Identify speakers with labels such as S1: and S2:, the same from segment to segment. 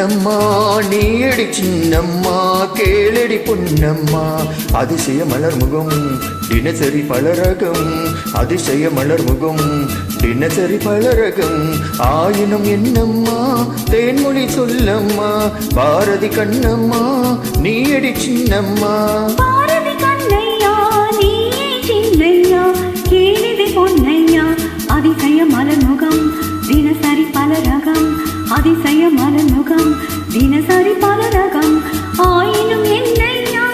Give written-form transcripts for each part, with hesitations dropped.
S1: கண்ணம்மா நீயடி சின்னம்மா கேளடி பொன்னம்மா அதிசய மலர் முகம் தினசரி பலரகம் அதிசய மலர் முகம் தினசரி பலரகம் ஆயினும் என்னம்மா தேன்மொழி சொல்லம்மா பாரதி கண்ணம்மா நீயடி சின்னம்மா
S2: பாரதி கண்ணையா நீயே சின்னையா கேளடி பொன்னையா அதிசய மலர் முகம் தினசரி பலரகம் அதிசய மலர் முகம் தினசரி பலரகம் ஆயினும் என்னையா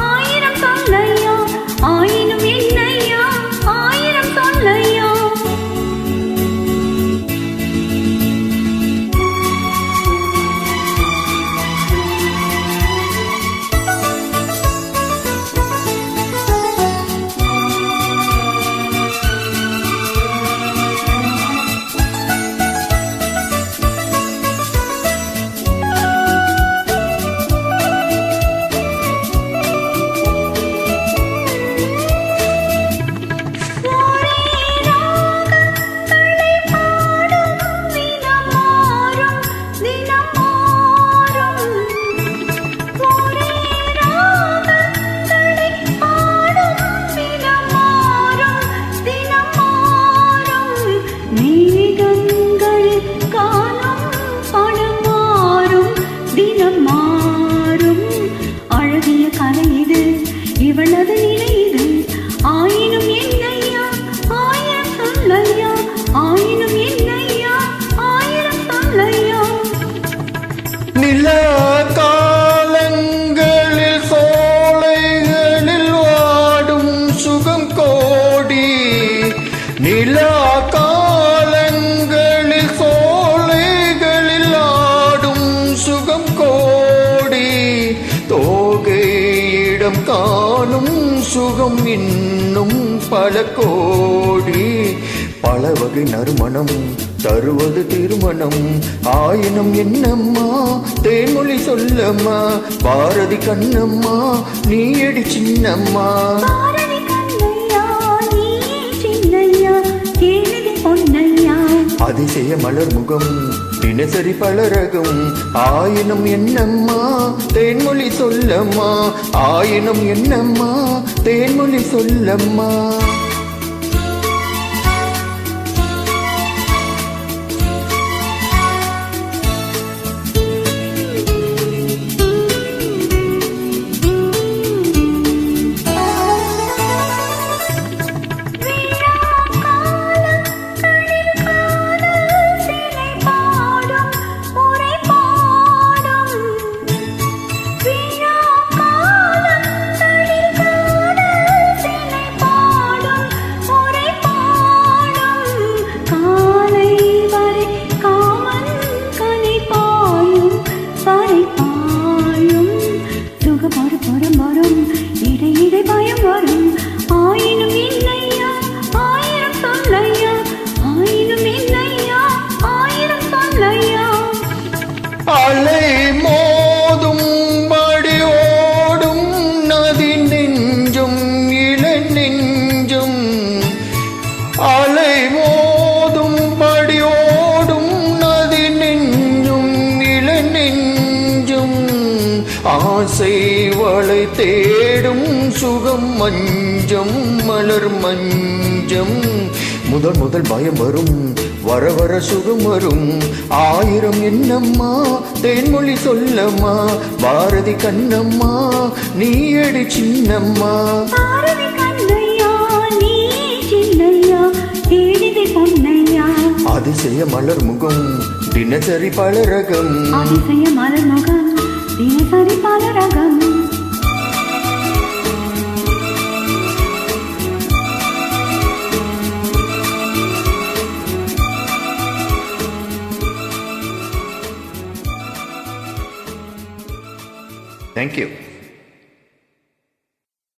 S2: ஆயிரம் சொல்லையா ஆயினும் என்னையா ஆயிரம் சொல்லையா அழகிய கலை இது இவளது நிலை இது ஆயினும் என்னையா ஆயிரம் சொல்லையா ஆயினும் என்னையா ஆயிரம் சொல்லையா
S1: நிலா காலங்களில் சோலைகளில் வாடும் சுகம் கோடி நிலா காலங்களில் சோலைகளில் ஆடும் சுகம் கோடி தோகையிடம் காணும் சுகம் இன்னும் பல கோடி பல வகை நறுமணம் தருவது திருமணம் ஆயினும் என்னம்மா தேன்மொழி சொல்லம்மா பாரதி கண்ணம்மா நீயடி சின்னம்மா
S2: பாரதி கண்ணையா நீயே சின்னையா கேளடி பொன்னையா
S1: அதிசய மலர் முகம் தினசரி பலரகம் ஆயினும் என்னம்மா தேன்மொழி சொல்லம்மா ஆயினும் என்னம்மா தேன்மொழி சொல்லம்மா அலை மோதும் படி ஓடும் நதி நெஞ்சும் இள நெஞ்சும் அலை மோதும் படி ஓடும் நதி நெஞ்சும் இள நெஞ்சும் ஆசை வளை தேடும் சுகம் மஞ்சம் மலர் மஞ்சம் முதல் முதல் பயம் வரும் வர வர சுகம் வரும் ஆயிரம் என்னம்மா தேன்மொழி சொல்லம்மா பாரதி கண்ணம்மா நீயடி சின்னம்மா
S2: பாரதி கண்ணையா நீயே சின்னையா கேளடி பொன்னையா
S1: அதிசய மலர் முகம் தினசரி பலரகம்
S2: அதிசய மலர் முகம் தினசரி பலரகம்
S1: Thank you.